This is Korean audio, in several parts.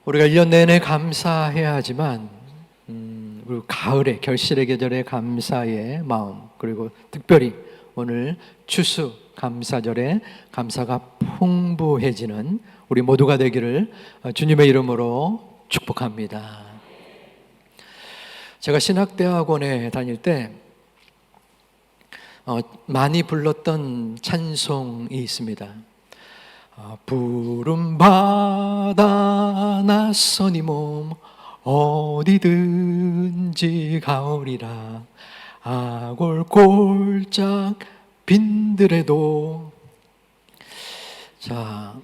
우리가 1년 내내 감사해야 하지만 우리 가을에 결실의 계절에 감사의 마음, 그리고 특별히 오늘 추수 감사절에 감사가 풍부해지는 우리 모두가 되기를 주님의 이름으로 축복합니다. 제가 신학대학원에 다닐 때 많이 불렀던 찬송이 있습니다. 푸른 바다 낯선 이 몸 어디든지 가오리라. 아골골짝 빈들에도. 자,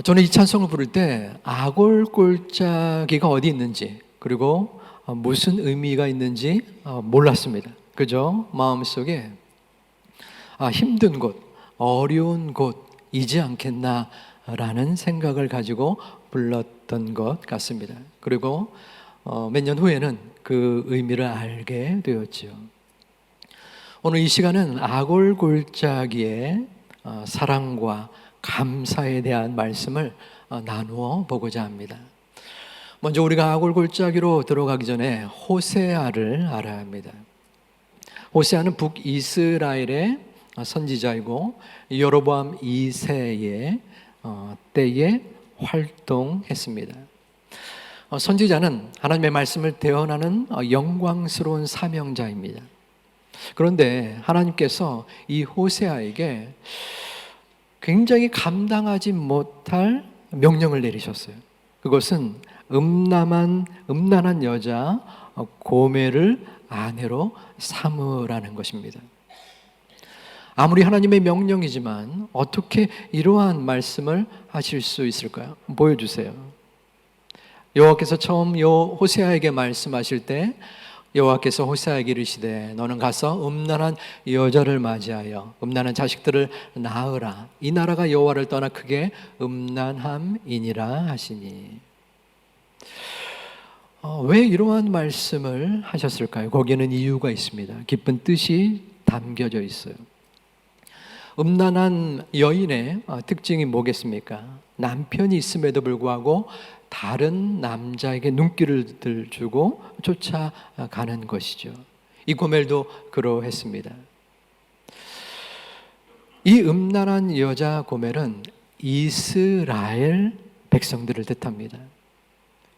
저는 이 찬송을 부를 때 아골골짜기가 어디 있는지, 그리고 무슨 의미가 있는지 몰랐습니다. 그죠? 마음속에 힘든 곳, 어려운 곳이지 않겠나라는 생각을 가지고 불렀던 것 같습니다. 그리고 몇 년 후에는 그 의미를 알게 되었죠. 오늘 이 시간은 아골골짜기의 사랑과 감사에 대한 말씀을 나누어 보고자 합니다. 먼저 우리가 아골골짜기로 들어가기 전에 호세아를 알아야 합니다. 호세아는 북이스라엘의 선지자이고 여로보암 2세의 때에 활동했습니다. 선지자는 하나님의 말씀을 대언하는 영광스러운 사명자입니다. 그런데 하나님께서 이 호세아에게 굉장히 감당하지 못할 명령을 내리셨어요. 그것은 음란한 여자 고멜을 아내로 삼으라는 것입니다. 아무리 하나님의 명령이지만 어떻게 이러한 말씀을 하실 수 있을까요? 보여주세요. 여호와께서 처음 호세아에게 말씀하실 때 여호와께서 호세아에게 이르시되 너는 가서 음란한 여자를 맞이하여 음란한 자식들을 낳으라. 이 나라가 여호와를 떠나 크게 음란함이니라 하시니. 왜 이러한 말씀을 하셨을까요? 거기에는 이유가 있습니다. 깊은 뜻이 담겨져 있어요. 음란한 여인의 특징이 뭐겠습니까? 남편이 있음에도 불구하고 다른 남자에게 눈길을 주고 쫓아가는 것이죠. 이 고멜도 그러했습니다. 이 음란한 여자 고멜은 이스라엘 백성들을 뜻합니다.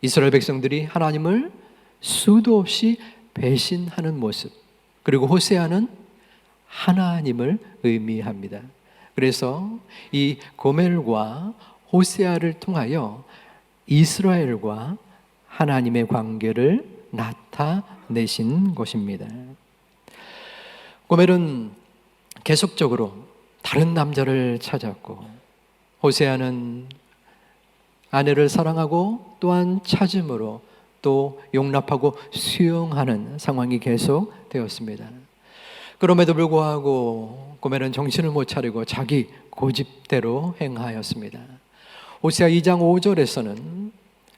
이스라엘 백성들이 하나님을 수도 없이 배신하는 모습, 그리고 호세아는 하나님을 의미합니다. 그래서 이 고멜과 호세아를 통하여 이스라엘과 하나님의 관계를 나타내신 것입니다. 고멜은 계속적으로 다른 남자를 찾았고, 호세아는 아내를 사랑하고 또한 찾음으로 또 용납하고 수용하는 상황이 계속 되었습니다. 그럼에도 불구하고 고멜은 정신을 못 차리고 자기 고집대로 행하였습니다. 호세아 2장 5절에서는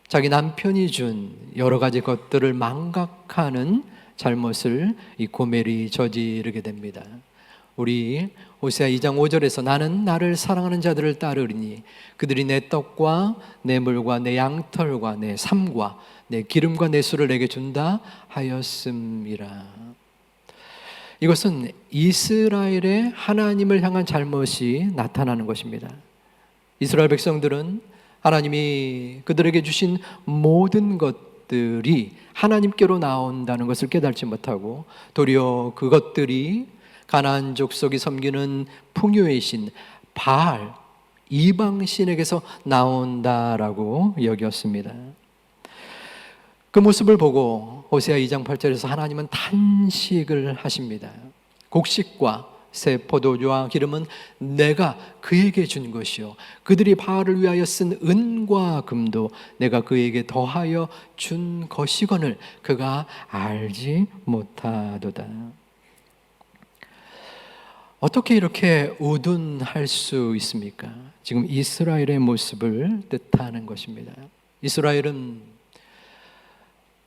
자기 남편이 준 여러 가지 것들을 망각하는 잘못을 이 고멜이 저지르게 됩니다. 우리 호세아 2장 5절에서 나는 나를 사랑하는 자들을 따르리니 그들이 내 떡과 내 물과 내 양털과 내 삶과 내 기름과 내 술을 내게 준다 하였음이라. 이것은 이스라엘의 하나님을 향한 잘못이 나타나는 것입니다. 이스라엘 백성들은 하나님이 그들에게 주신 모든 것들이 하나님께로 나온다는 것을 깨닫지 못하고 도리어 그것들이 가나안 족속이 섬기는 풍요의 신 바알 이방신에게서 나온다라고 여겼습니다. 그 모습을 보고 호세아 2장 8절에서 하나님은 탄식을 하십니다. 곡식과 새 포도주와 기름은 내가 그에게 준 것이요 그들이 바알을 위하여 쓴 은과 금도 내가 그에게 더하여 준 것이거늘 그가 알지 못하도다. 어떻게 이렇게 우둔할 수 있습니까? 지금 이스라엘의 모습을 뜻하는 것입니다. 이스라엘은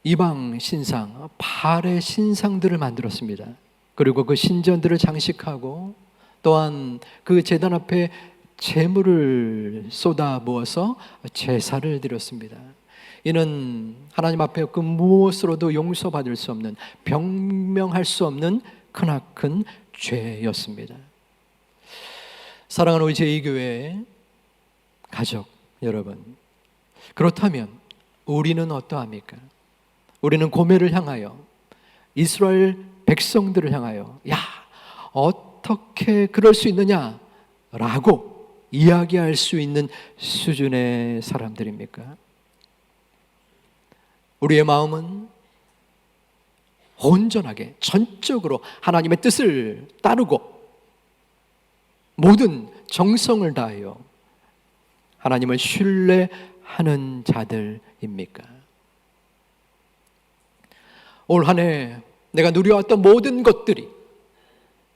이방 신상, 바알의 신상들을 만들었습니다. 그리고 그 신전들을 장식하고 또한 그 제단 앞에 재물을 쏟아부어서 제사를 드렸습니다. 이는 하나님 앞에 그 무엇으로도 용서받을 수 없는, 변명할 수 없는 크나큰 죄였습니다. 사랑하는 우리 제2교회 가족 여러분, 그렇다면 우리는 어떠합니까? 우리는 고멜을 향하여, 이스라엘 백성들을 향하여 야, 어떻게 그럴 수 있느냐라고 이야기할 수 있는 수준의 사람들입니까? 우리의 마음은 온전하게 전적으로 하나님의 뜻을 따르고 모든 정성을 다하여 하나님을 신뢰하는 자들입니까? 올 한 해 내가 누려왔던 모든 것들이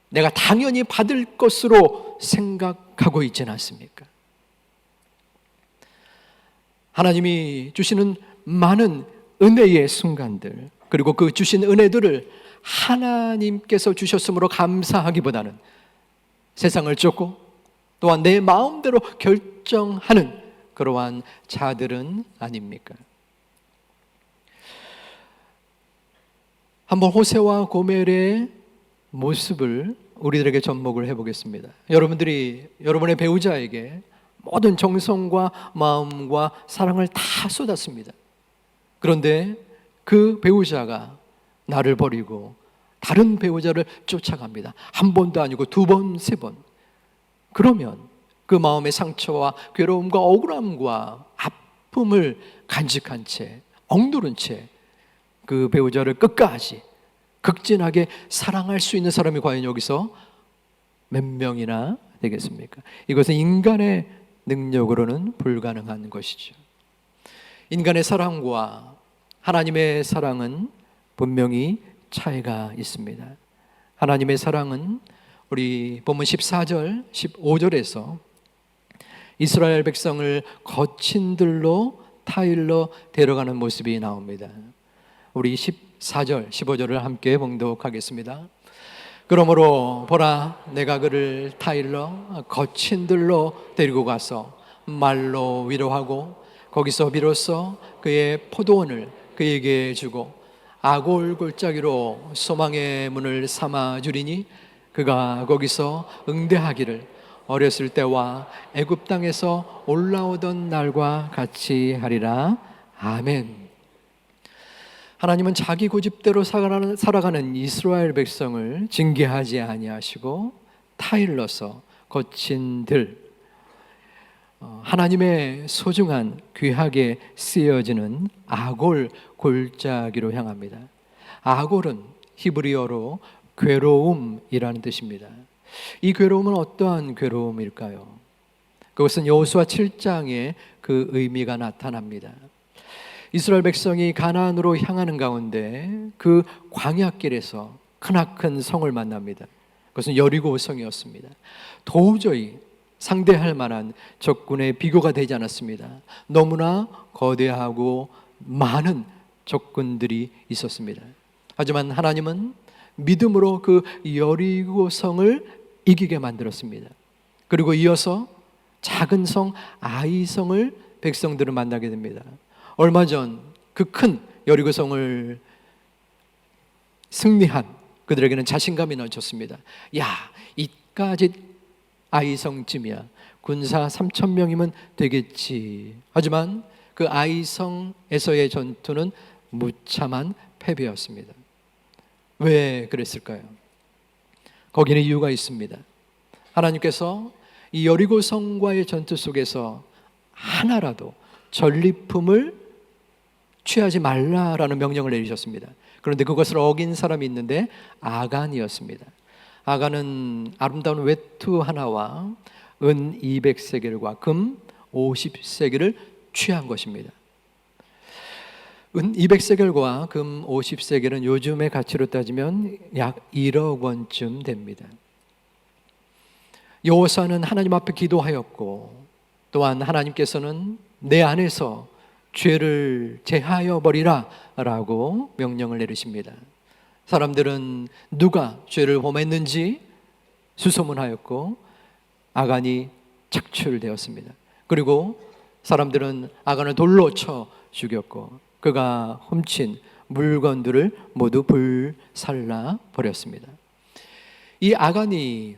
내가 당연히 받을 것으로 생각하고 있지는 않습니까? 하나님이 주시는 많은 은혜의 순간들, 그리고 그 주신 은혜들을 하나님께서 주셨으므로 감사하기보다는 세상을 쫓고 또한 내 마음대로 결정하는 그러한 자들은 아닙니까? 한번 호세와 고멜의 모습을 우리들에게 접목을 해보겠습니다. 여러분들이 여러분의 배우자에게 모든 정성과 마음과 사랑을 다 쏟았습니다. 그런데 그 배우자가 나를 버리고 다른 배우자를 쫓아갑니다. 한 번도 아니고 두 번, 세 번. 그러면 그 마음의 상처와 괴로움과 억울함과 아픔을 간직한 채, 억누른 채 그 배우자를 끝까지 극진하게 사랑할 수 있는 사람이 과연 여기서 몇 명이나 되겠습니까? 이것은 인간의 능력으로는 불가능한 것이죠. 인간의 사랑과 하나님의 사랑은 분명히 차이가 있습니다. 하나님의 사랑은 우리 본문 14절, 15절에서 이스라엘 백성을 거친 들로 타일러 데려가는 모습이 나옵니다. 우리 14절, 15절을 함께 봉독하겠습니다. 그러므로 보라, 내가 그를 타일러 거친 들로 데리고 가서 말로 위로하고 거기서 비로소 그의 포도원을 그에게 주고 아골 골짜기로 소망의 문을 삼아 주리니 그가 거기서 응대하기를 어렸을 때와 애굽 땅에서 올라오던 날과 같이 하리라. 아멘. 하나님은 자기 고집대로 살아가는 이스라엘 백성을 징계하지 아니하시고 타일러서 거친 들, 하나님의 소중한 귀하게 쓰여지는 아골 골짜기로 향합니다. 아골은 히브리어로 괴로움이라는 뜻입니다. 이 괴로움은 어떠한 괴로움일까요? 그것은 여호수아 7장에 그 의미가 나타납니다. 이스라엘 백성이 가나안으로 향하는 가운데 그 광야길에서 크나큰 성을 만납니다. 그것은 여리고 성이었습니다. 도저히 상대할 만한 적군의 비교가 되지 않았습니다. 너무나 거대하고 많은 적군들이 있었습니다. 하지만 하나님은 믿음으로 그 여리고 성을 이기게 만들었습니다. 그리고 이어서 작은 성 아이성을 백성들을 만나게 됩니다. 얼마 전 그 큰 여리고 성을 승리한 그들에게는 자신감이 넘쳤습니다. 야, 이까지 아이성쯤이야. 군사 3,000명이면 되겠지. 하지만 그 아이성에서의 전투는 무참한 패배였습니다. 왜 그랬을까요? 거기는 이유가 있습니다. 하나님께서 이 여리고 성과의 전투 속에서 하나라도 전리품을 취하지 말라라는 명령을 내리셨습니다. 그런데 그것을 어긴 사람이 있는데 아간이었습니다. 아간은 아름다운 외투 하나와 은 200세겔과 금 50세겔을 취한 것입니다. 은 200세겔과 금 50세겔은 요즘의 가치로 따지면 약 1억 원쯤 됩니다. 여호수아는 하나님 앞에 기도하였고 또한 하나님께서는 내 안에서 죄를 제하여 버리라 라고 명령을 내리십니다. 사람들은 누가 죄를 범했는지 수소문하였고 아간이 착출되었습니다. 그리고 사람들은 아간을 돌로 쳐 죽였고 그가 훔친 물건들을 모두 불살라 버렸습니다. 이 아간이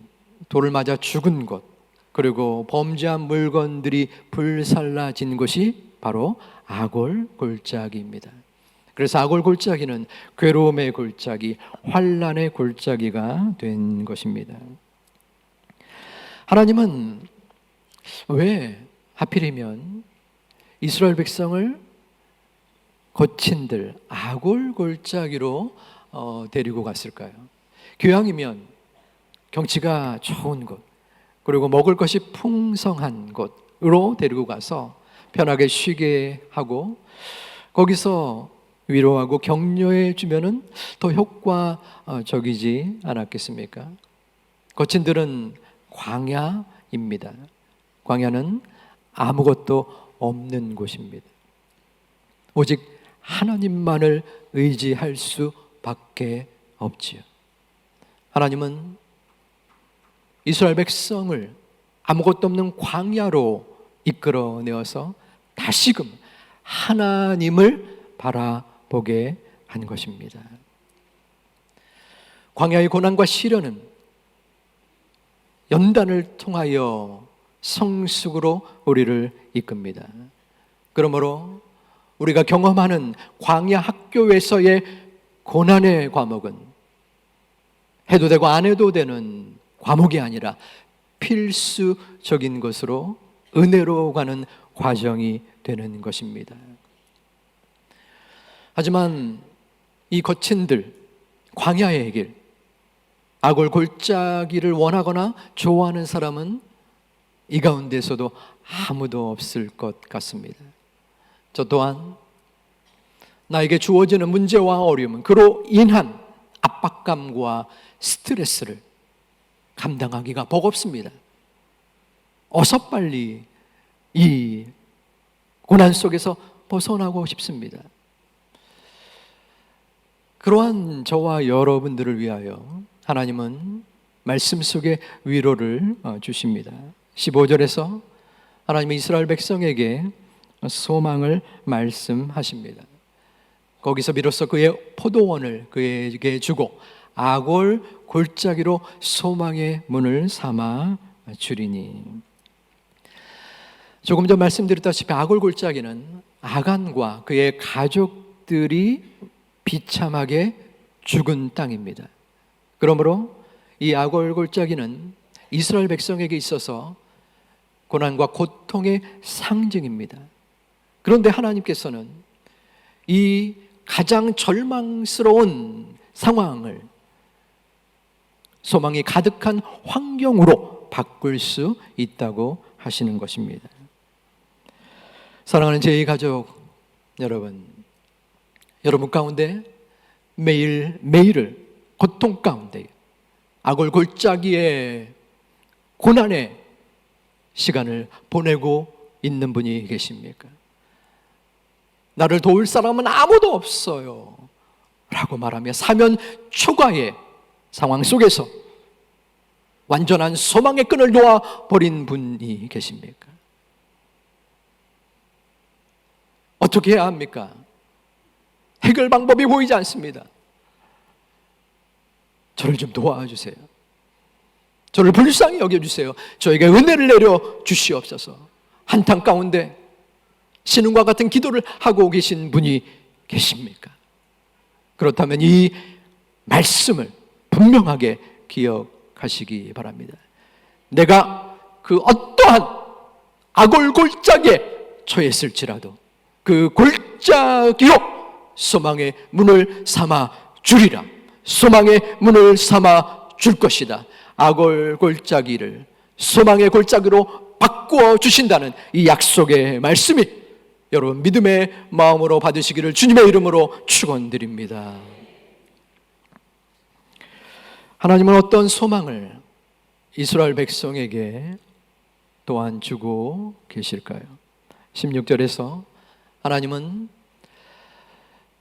돌을 맞아 죽은 곳, 그리고 범죄한 물건들이 불살라진 곳이 바로 아골 골짜기입니다. 그래서 아골 골짜기는 괴로움의 골짜기, 환난의 골짜기가 된 것입니다. 하나님은 왜 하필이면 이스라엘 백성을 거친들 아골 골짜기로 데리고 갔을까요? 교양이면 경치가 좋은 곳, 그리고 먹을 것이 풍성한 곳으로 데리고 가서 편하게 쉬게 하고 거기서 위로하고 격려해 주면은 더 효과적이지 않았겠습니까? 거친들은 광야입니다. 광야는 아무것도 없는 곳입니다. 오직 하나님만을 의지할 수밖에 없지요. 하나님은 이스라엘 백성을 아무것도 없는 광야로 이끌어내어서 다시금 하나님을 바라보게 한 것입니다. 광야의 고난과 시련은 연단을 통하여 성숙으로 우리를 이끕니다. 그러므로 우리가 경험하는 광야 학교에서의 고난의 과목은 해도 되고 안 해도 되는 과목이 아니라 필수적인 것으로 은혜로 가는 과정이 되는 것입니다. 하지만 이 거친들, 광야의 길, 아골 골짜기를 원하거나 좋아하는 사람은 이 가운데서도 아무도 없을 것 같습니다. 저 또한 나에게 주어지는 문제와 어려움은 그로 인한 압박감과 스트레스를 감당하기가 버겁습니다. 어서 빨리 이 고난 속에서 벗어나고 싶습니다. 그러한 저와 여러분들을 위하여 하나님은 말씀 속에 위로를 주십니다. 15절에서 하나님은 이스라엘 백성에게 소망을 말씀하십니다. 거기서 비로소 그의 포도원을 그에게 주고 아골 골짜기로 소망의 문을 삼아 주리니. 조금 전 말씀드렸다시피 아골 골짜기는 아간과 그의 가족들이 비참하게 죽은 땅입니다. 그러므로 이 아골 골짜기는 이스라엘 백성에게 있어서 고난과 고통의 상징입니다. 그런데 하나님께서는 이 가장 절망스러운 상황을 소망이 가득한 환경으로 바꿀 수 있다고 하시는 것입니다. 사랑하는 제 가족 여러분, 여러분 가운데 매일매일을 고통 가운데 아골 골짜기의 고난의 시간을 보내고 있는 분이 계십니까? 나를 도울 사람은 아무도 없어요 라고 말하며 사면 초과의 상황 속에서 완전한 소망의 끈을 놓아버린 분이 계십니까? 어떻게 해야 합니까? 해결 방법이 보이지 않습니다. 저를 좀 도와주세요. 저를 불쌍히 여겨주세요. 저에게 은혜를 내려 주시옵소서. 한탄 가운데 신음과 같은 기도를 하고 계신 분이 계십니까? 그렇다면 이 말씀을 분명하게 기억하시기 바랍니다. 내가 그 어떠한 아골 골짜기에 처했을지라도 그 골짜기로 소망의 문을 삼아 주리라. 소망의 문을 삼아 줄 것이다. 아골 골짜기를 소망의 골짜기로 바꾸어 주신다는 이 약속의 말씀이 여러분 믿음의 마음으로 받으시기를 주님의 이름으로 축원드립니다. 하나님은 어떤 소망을 이스라엘 백성에게 또한 주고 계실까요? 16절에서 하나님은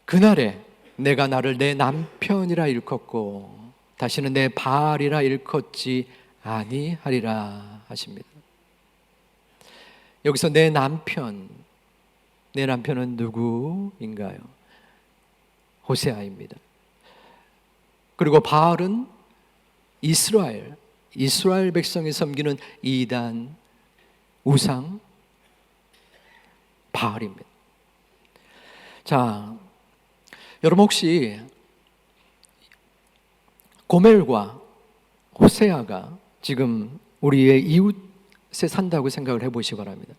그날에 내가 나를 내 남편이라 일컫고 다시는 내 바알이라 일컫지 아니하리라 하십니다. 여기서 내 남편은 누구인가요? 호세아입니다. 그리고 바알은 이스라엘 백성이 섬기는 이단 우상 바알입니다. 자, 여러분 혹시 고멜과 호세아가 지금 우리의 이웃에 산다고 생각을 해보시기 바랍니다.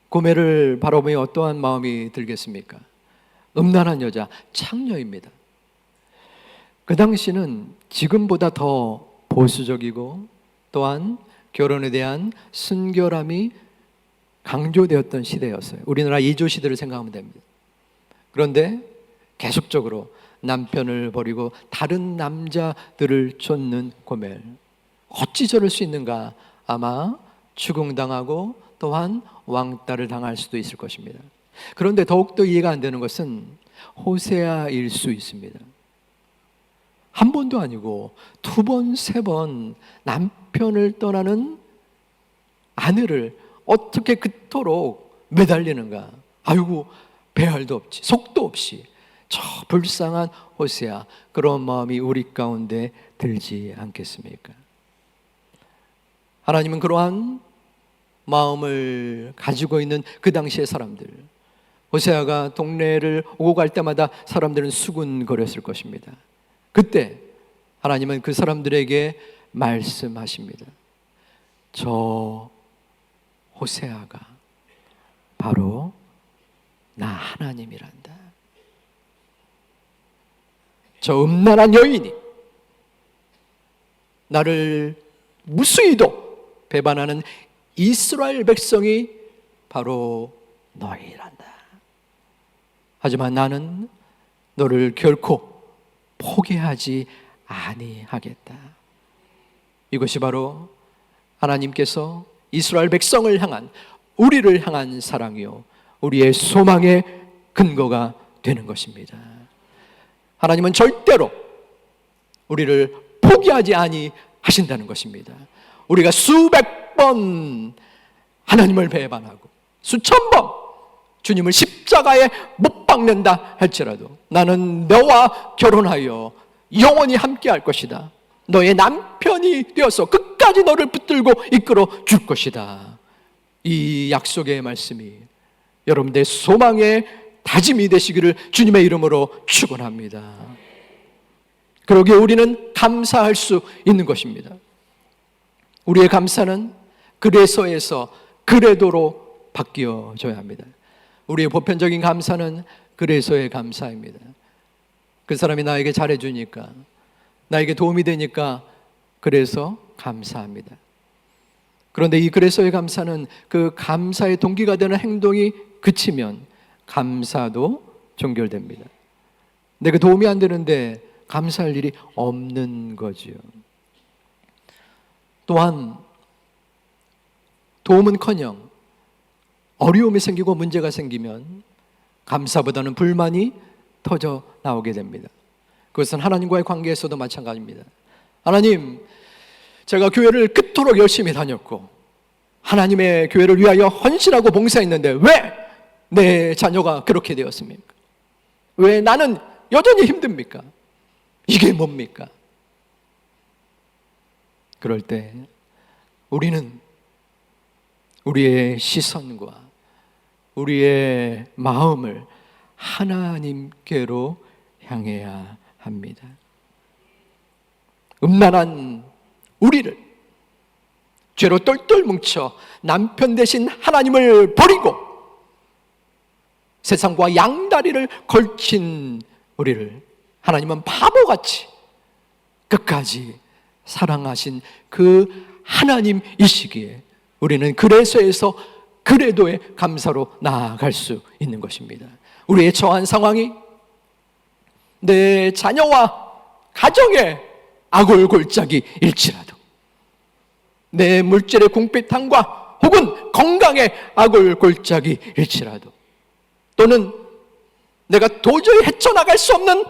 고멜을 바라보며 어떠한 마음이 들겠습니까? 음란한 여자, 창녀입니다. 그 당시는 지금보다 더 보수적이고 또한 결혼에 대한 순결함이 강조되었던 시대였어요. 우리나라 이조 시대를 생각하면 됩니다. 그런데 계속적으로 남편을 버리고 다른 남자들을 쫓는 고멜, 어찌 저럴 수 있는가? 아마 추궁당하고 또한 왕따를 당할 수도 있을 것입니다. 그런데 더욱더 이해가 안 되는 것은 호세아일 수 있습니다. 한 번도 아니고 두 번, 세 번 남편을 떠나는 아내를 어떻게 그토록 매달리는가? 아이고, 배알도 없이, 속도 없이. 저 불쌍한 호세아, 그런 마음이 우리 가운데 들지 않겠습니까? 하나님은 그러한 마음을 가지고 있는 그 당시의 사람들, 호세아가 동네를 오고 갈 때마다 사람들은 수군거렸을 것입니다. 그때 하나님은 그 사람들에게 말씀하십니다. 저 호세아가 바로 나 하나님이란다. 저 음란한 여인이 나를 무수히도 배반하는 이스라엘 백성이 바로 너희란다. 하지만 나는 너를 결코 포기하지 아니하겠다. 이것이 바로 하나님께서 이스라엘 백성을 향한, 우리를 향한 사랑이요 우리의 소망의 근거가 되는 것입니다. 하나님은 절대로 우리를 포기하지 아니하신다는 것입니다. 우리가 수백 번 하나님을 배반하고 수천 번 주님을 십자가에 못 박는다 할지라도 나는 너와 결혼하여 영원히 함께할 것이다. 너의 남편이 되어서 끝까지 너를 붙들고 이끌어 줄 것이다. 이 약속의 말씀이 여러분들의 소망의 다짐이 되시기를 주님의 이름으로 축원합니다. 그러기에 우리는 감사할 수 있는 것입니다. 우리의 감사는 그래서에서 그래도로 바뀌어져야 합니다. 우리의 보편적인 감사는 그래서의 감사입니다. 그 사람이 나에게 잘해주니까, 나에게 도움이 되니까 그래서 감사합니다. 그런데 이 그래서의 감사는 그 감사의 동기가 되는 행동이 그치면 감사도 종결됩니다. 내가 도움이 안 되는데 감사할 일이 없는 거지요. 또한 도움은커녕 어려움이 생기고 문제가 생기면 감사보다는 불만이 터져 나오게 됩니다. 그것은 하나님과의 관계에서도 마찬가지입니다. 하나님, 제가 교회를 그토록 열심히 다녔고 하나님의 교회를 위하여 헌신하고 봉사했는데 왜 내 자녀가 그렇게 되었습니까? 왜 나는 여전히 힘듭니까? 이게 뭡니까? 그럴 때 우리는 우리의 시선과 우리의 마음을 하나님께로 향해야 합니다. 음란한 우리를 죄로 똘똘 뭉쳐 남편 대신 하나님을 버리고 세상과 양다리를 걸친 우리를 하나님은 바보같이 끝까지 사랑하신 그 하나님이시기에 우리는 그래서에서 그래도의 감사로 나아갈 수 있는 것입니다. 우리의 처한 상황이 내 자녀와 가정의 아골골짜기일지라도, 내 물질의 궁핍함과 혹은 건강의 아골골짜기일지라도, 또는 내가 도저히 헤쳐나갈 수 없는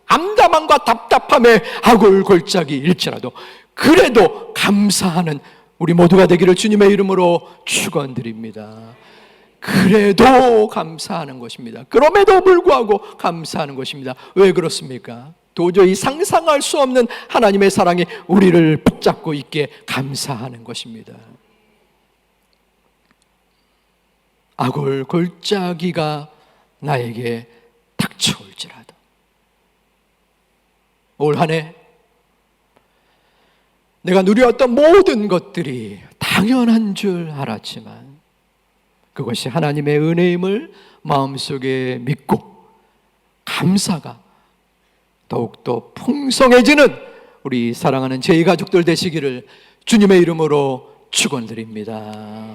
암담함과 답답함의 아골골짜기일지라도 그래도 감사하는 우리 모두가 되기를 주님의 이름으로 축원드립니다. 그래도 감사하는 것입니다. 그럼에도 불구하고 감사하는 것입니다. 왜 그렇습니까? 도저히 상상할 수 없는 하나님의 사랑이 우리를 붙잡고 있기에 감사하는 것입니다. 악을 골짜기가 나에게 닥쳐올지라도 올 한 해 내가 누려왔던 모든 것들이 당연한 줄 알았지만 그것이 하나님의 은혜임을 마음속에 믿고 감사가 더욱더 풍성해지는 우리 사랑하는 제 가족들 되시기를 주님의 이름으로 축원드립니다.